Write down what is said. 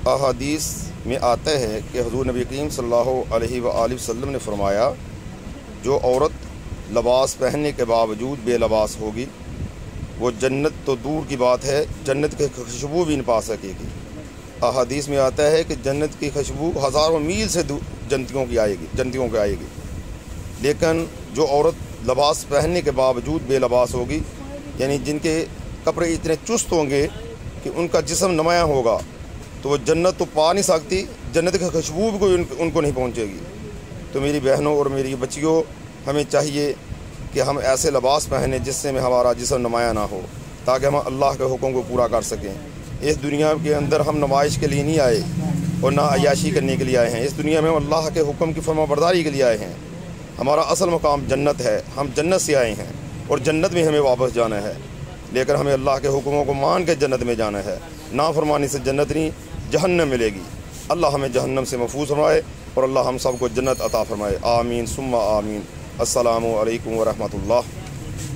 احادیث میں آتا ہے کہ حضور نبی کریم صلی اللہ علیہ وآلہ وسلم نے فرمایا، جو عورت لباس پہننے کے باوجود بے لباس ہوگی وہ جنت تو دور کی بات ہے، جنت کی خوشبو بھی نہ پا سکے گی۔ احادیث میں آتا ہے کہ جنت کی خوشبو ہزاروں میل سے جنتیوں کی آئے گی، لیکن جو عورت لباس پہننے کے باوجود بے لباس ہوگی، یعنی جن کے کپڑے اتنے چست ہوں گے کہ ان کا جسم نمایاں ہوگا، تو وہ جنت تو پا نہیں سکتی، جنت کی خوشبو بھی کوئی ان کو نہیں پہنچے گی۔ تو میری بہنوں اور میری بچیوں، ہمیں چاہیے کہ ہم ایسے لباس پہنیں جس سے ہمارا جسم نمایاں نہ ہو، تاکہ ہم اللہ کے حکم کو پورا کر سکیں۔ اس دنیا کے اندر ہم نمائش کے لیے نہیں آئے اور نہ عیاشی کرنے کے لیے آئے ہیں، اس دنیا میں ہم اللہ کے حکم کی فرما برداری کے لیے آئے ہیں۔ ہمارا اصل مقام جنت ہے، ہم جنت سے آئے ہیں اور جنت میں ہمیں واپس جانا ہے، لیکن ہمیں اللہ کے حکموں کو مان کے جنت میں جانا ہے۔ نافرمانی سے جنت نہیں، جہنم ملے گی۔ اللہ ہمیں جہنم سے محفوظ فرمائے اور اللہ ہم سب کو جنت عطا فرمائے، آمین ثم آمین۔ السلام علیکم ورحمۃ اللہ۔